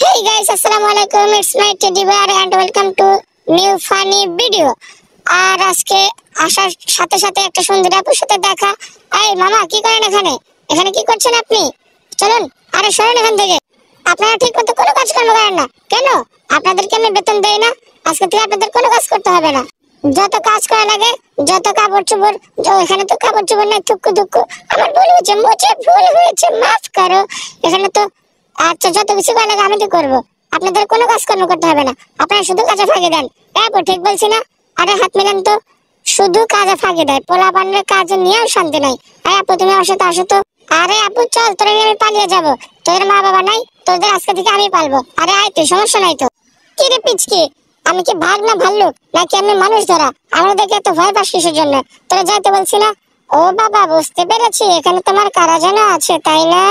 Hey guys, Assalamualaikum. It's my Teddy Bear and welcome to new funny video. আর আজকে আসার সাথে সাথে একটা সুন্দর আপুর সাথে দেখা। এই মামা কি করেন এখানে? এখানে কি করছেন আপনি? চলুন, আরে সরেন এখান থেকে। আপনারা ঠিক মতো কোনো কাজ কর্ম করেন না কেন? আপনাদেরকে আমি বেতন দেই না? আজকে থেকে আপনাদের কোনো কাজ করতে হবে না। যত কাজ করা লাগে, যত কাপড় চোপড়, এখানে তো কাপড় চোপড় নাই, থুকু থুকু। আমার ভুল হয়েছে, মুছে ভুল হয়েছে, মাফ করো। এখানে তো আচ্ছা যত কিছু করা লাগে আমি তো করবো। আপনাদের কোনো কাজ কর্ম করতে হবে না, আপনারা শুধু কাজে ফাঁকি দেন। আপু ঠিক বলছি না? আরে হাত মিলান তো। শুধু কাজে ফাঁকি দেয়, পোলা পানের কাজে নিয়েও শান্তি নাই। আরে আপু তুমি আমার সাথে আসো তো। আরে আপু চল, তোরা নিয়ে আমি পালিয়ে যাবো। তোদের মা বাবা নাই, তোদের আজকে থেকে আমি পালবো। আরে আয় তুই, সমস্যা নাই তো। কি রে পিচকি, আমি কি ভাগ না ভাল্লুক নাকি আমি মানুষ ধরা? আমরা দেখে এত ভয় পাস কিসের জন্য? তোরা যাইতে বলছি না? ও বাবা বুঝতে পেরেছি, এখানে তোমার কারা যেন আছে তাই না?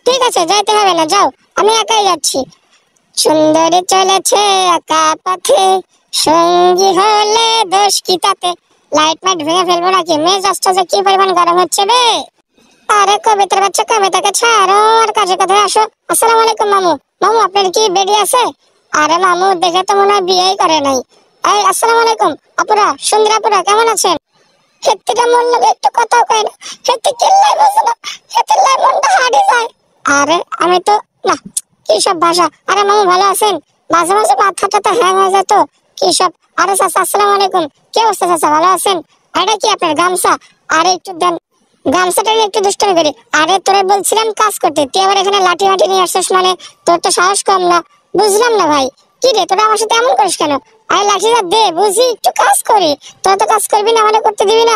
ঠিক আছে যাইতে হবে না, যাও, আমি একাই যাচ্ছি। সুন্দরী চলেছে একা পথে, সঙ্গী হলে দোষ কি তাতে। লাইট মাইট ভেঙে ফেলবো নাকি? মেজাজটা যে কি পরিমাণ গরম হচ্ছে বে। আরে কবিতার বাচ্চা, কবিতাকে ছাড়ো আর কাজের কথায় আসো। আসসালামু আলাইকুম মামু। মামু আপনার কি বেডি আছে? আরে মামু দেখে তো মনে হয় বিয়েই করে নাই। এই আসসালামু আলাইকুম আপুরা, সুন্দর আপুরা কেমন আছেন? হেত্তিটা মন লাগে একটু কথাও কয় না, হেত্তি কিল্লাই বোঝে না, হেত্তির লাই মনটা হারিয়ে যায়। আরে আমি তো না, কি সব ভাষা। আরে মামু ভালো আছেন? মাঝে মাঝে মাথাটা তো হ্যাং হয়ে যায় তো, কি সব। আরে চাচা আসসালামু আলাইকুম, কি অবস্থা চাচা, ভালো আছেন? এটা কি আপনার গামছা? আরে একটু দেন, গামছাটা নিয়ে একটু দুষ্টামি করি। আরে তোরে বলছিলাম কাজ করতে, তুই আবার এখানে লাঠি মাটি নিয়ে আসছিস, মানে তোর তো সাহস কম না। বুঝলাম না ভাই, কি রে তোরা আমার সাথে এমন করিস কেন? আরে লাঠিটা দে, বুঝি একটু কাজ করি। তোরা তো কাজ করবি না, মানে করতে দিবি না।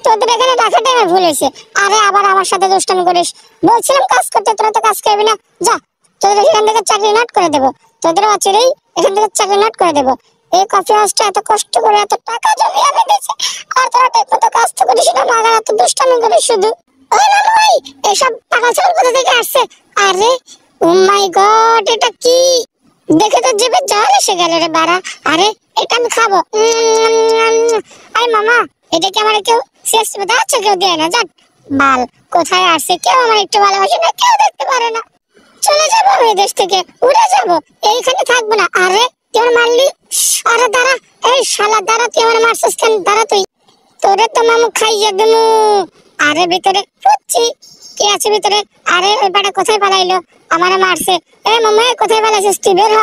তোদের এখানে রাখাটাই আমার ভুল হয়েছে। আরে আবার আমার সাথে দুষ্টামি করিস। বলছিলাম কাজ করতে, তোরা তো কাজ করবি না। যা, তোদের এখান থেকে চাকরি নট করে দেবো। তোদের অচিরেই এখান থেকে চাকরি নট করে দেবো। এই কফি হাউসটা এত কষ্ট করে এত টাকা জমিয়ে আমি দিয়েছি, আর তোরা ঠিক মতো কাজ তো করিস না, মাগার এত দুষ্টামি করিস শুধু। ওই মামু ওই, এইসব পাগল ছাগল কোথা থেকে আসছে? আরে ও মাই গড, এটা কি? দেখে তো জিভে জল এসে গেল রে বাড়া। আরে এটা আমি খাবো। আই মামা, এটা কি আমার কেউ সিএসটি দাঁড়াচ্ছে? কেউ দেয় না, যাক বাল। কোথায় আসছে, কেউ আমার একটু ভালোবাসে না, কেউ দেখতে পারে না। চলে যাবো আমি দেশ থেকে, উড়ে যাবো, এইখানে থাকবো না। আরে তুই আমার মারলি? আরে দাঁড়া, এই শালা দাঁড়া, তুই আমার মারছিস কেন? দাঁড়া তুই, তোরে তো মামু খাইয়ে দেবো। আরে ভিতরে পুচ্ছি, কি আছে ভিতরে? আরে ওই বাড়া কোথায় পালাইলো? আমারে মারছে। এ মামু কোথায় পালাইছিস তুই? বের হ।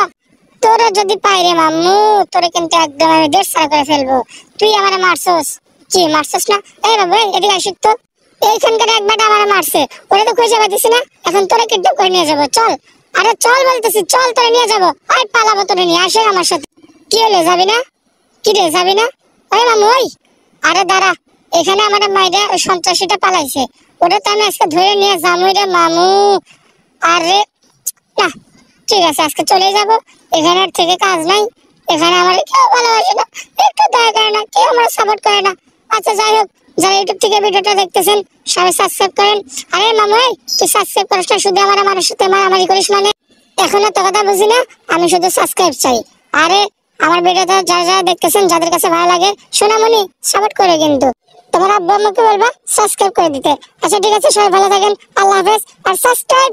তোরা যদি পাই রে মামু, তোরে কিন্তু একদম আমি দেশ ছাড়া করে ফেলবো। তুই আমারে মারছস? কি মারছস না? এই বাবু এদিকে আসিস তো। এইখানকার একবার আমারে মারছে, ওরে তো খুঁজে পাইতেছি না। এখন তোরে কিডন্যাপ করে নিয়ে যাবো, চল। আরে চল বলতেছি, চল তোরে নিয়ে যাবো। আই পালাবো তোরে নিয়ে, আসে আমার সাথে। কি হলো, যাবি না? কি রে যাবি না? ওই মামু ওই, আরে দাঁড়া, এখানে আমার মাইরে ওই সন্ত্রাসীটা পালাইছে, ওটা তো আমি আজকে ধরে নিয়ে যাবো রে মামু। আরে না, ঠিক আছে আজকে চলে যাব। এখানে আর থেকে কাজ নাই, এখানে আমার কেউ ভালোবাসে না, একটু দয়া করে না, কেউ আমার সাপোর্ট করে না। আচ্ছা যাই হোক, যারা ইউটিউব থেকে ভিডিওটা দেখতেছেন সবাই সাবস্ক্রাইব করেন। আরে মামু তুই সাবস্ক্রাইব করিস না, শুধু আমার সাথে মারামারি করিস মানে? এখন তো কথা বুঝি না, আমি শুধু সাবস্ক্রাইব চাই। আরে আমার ভিডিওটা যারা যারা দেখতেছেন, যাদের কাছে ভালো লাগে সোনামণি সাপোর্ট করে, কিন্তু তোমার আব্বু আম্মুকে বলবা সাবস্ক্রাইব করে দিতে। আচ্ছা ঠিক আছে, সবাই ভালো থাকেন, আল্লাহ হাফেজ। আর সাবস্ক্রাইব